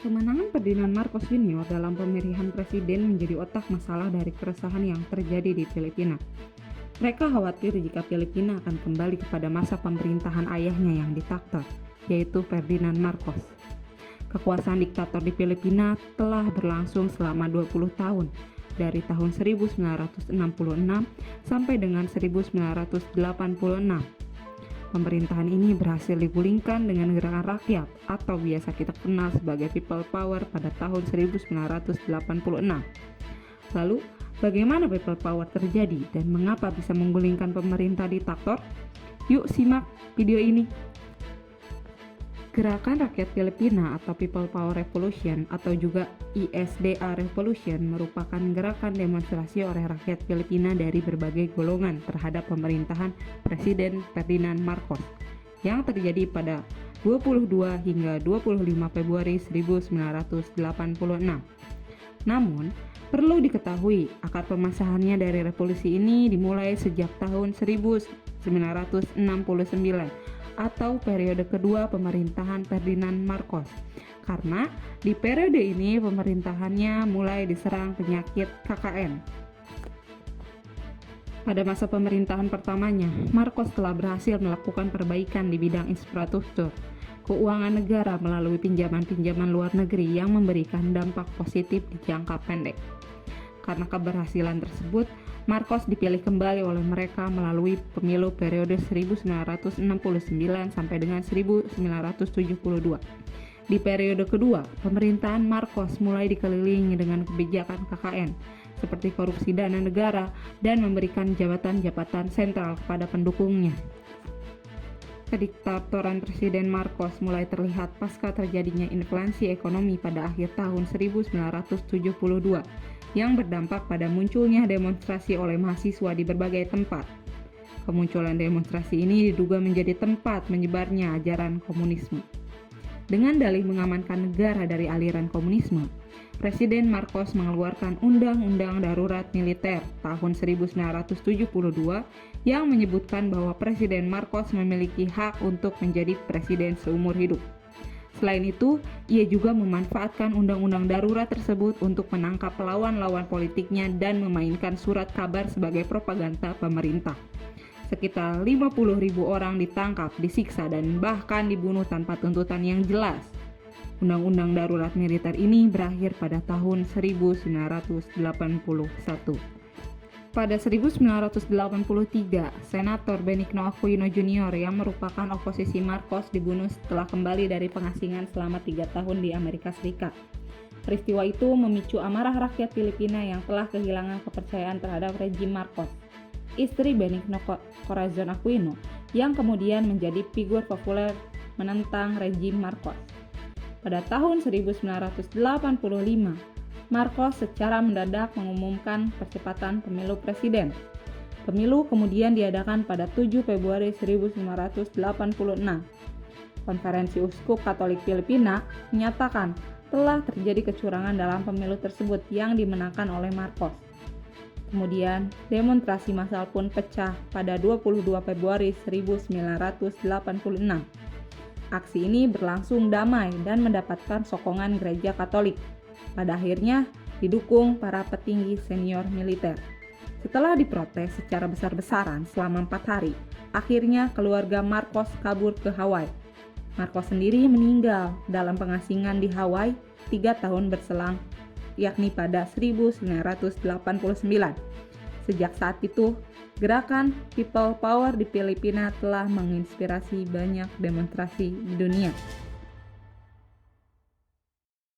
Kemenangan Ferdinand Marcos Jr. dalam pemilihan presiden menjadi otak masalah dari keresahan yang terjadi di Filipina. Mereka khawatir jika Filipina akan kembali kepada masa pemerintahan ayahnya yang diktator, yaitu Ferdinand Marcos. Kekuasaan diktator di Filipina telah berlangsung selama 20 tahun, dari tahun 1966 sampai dengan 1986. Pemerintahan ini berhasil digulingkan dengan gerakan rakyat atau biasa kita kenal sebagai People Power pada tahun 1986. Lalu, bagaimana People Power terjadi dan mengapa bisa menggulingkan pemerintah diktator? Yuk simak video ini. Gerakan Rakyat Filipina atau People Power Revolution atau juga ISDA Revolution merupakan gerakan demonstrasi oleh rakyat Filipina dari berbagai golongan terhadap pemerintahan Presiden Ferdinand Marcos yang terjadi pada 22 hingga 25 Februari 1986. Namun, perlu diketahui akar permasalahannya dari revolusi ini dimulai sejak tahun 1969 atau periode kedua pemerintahan Ferdinand Marcos, karena di periode ini pemerintahannya mulai diserang penyakit KKN. Pada masa pemerintahan pertamanya, Marcos telah berhasil melakukan perbaikan di bidang infrastruktur, keuangan negara melalui pinjaman-pinjaman luar negeri yang memberikan dampak positif di jangka pendek. Karena keberhasilan tersebut, Marcos dipilih kembali oleh mereka melalui pemilu periode 1969 sampai dengan 1972. Di periode kedua, pemerintahan Marcos mulai dikelilingi dengan kebijakan KKN, seperti korupsi dana negara dan memberikan jabatan-jabatan sentral kepada pendukungnya. Kediktatoran Presiden Marcos mulai terlihat pasca terjadinya inflasi ekonomi pada akhir tahun 1972 yang berdampak pada munculnya demonstrasi oleh mahasiswa di berbagai tempat. Kemunculan demonstrasi ini diduga menjadi tempat menyebarnya ajaran komunisme. Dengan dalih mengamankan negara dari aliran komunisme, Presiden Marcos mengeluarkan Undang-Undang Darurat Militer tahun 1972 yang menyebutkan bahwa Presiden Marcos memiliki hak untuk menjadi presiden seumur hidup. Selain itu, ia juga memanfaatkan undang-undang darurat tersebut untuk menangkap lawan-lawan politiknya dan memainkan surat kabar sebagai propaganda pemerintah. Sekitar 50.000 orang ditangkap, disiksa, dan bahkan dibunuh tanpa tuntutan yang jelas. Undang-undang darurat militer ini berakhir pada tahun 1981. Pada 1983, Senator Benigno Aquino Jr. yang merupakan oposisi Marcos dibunuh setelah kembali dari pengasingan selama 3 tahun di Amerika Serikat. Peristiwa itu memicu amarah rakyat Filipina yang telah kehilangan kepercayaan terhadap rejim Marcos. Istri Benigno Corazon Aquino yang kemudian menjadi figur populer menentang rejim Marcos. Pada tahun 1985, Marcos secara mendadak mengumumkan percepatan pemilu presiden. Pemilu kemudian diadakan pada 7 Februari 1986. Konferensi Uskup Katolik Filipina menyatakan telah terjadi kecurangan dalam pemilu tersebut yang dimenangkan oleh Marcos. Kemudian, demonstrasi massal pun pecah pada 22 Februari 1986. Aksi ini berlangsung damai dan mendapatkan sokongan gereja Katolik. Pada akhirnya didukung para petinggi senior militer. Setelah diprotes secara besar-besaran selama 4 hari, akhirnya keluarga Marcos kabur ke Hawaii. Marcos sendiri meninggal dalam pengasingan di Hawaii 3 tahun berselang, yakni pada 1989. Sejak saat itu, gerakan People Power di Filipina telah menginspirasi banyak demonstrasi di dunia.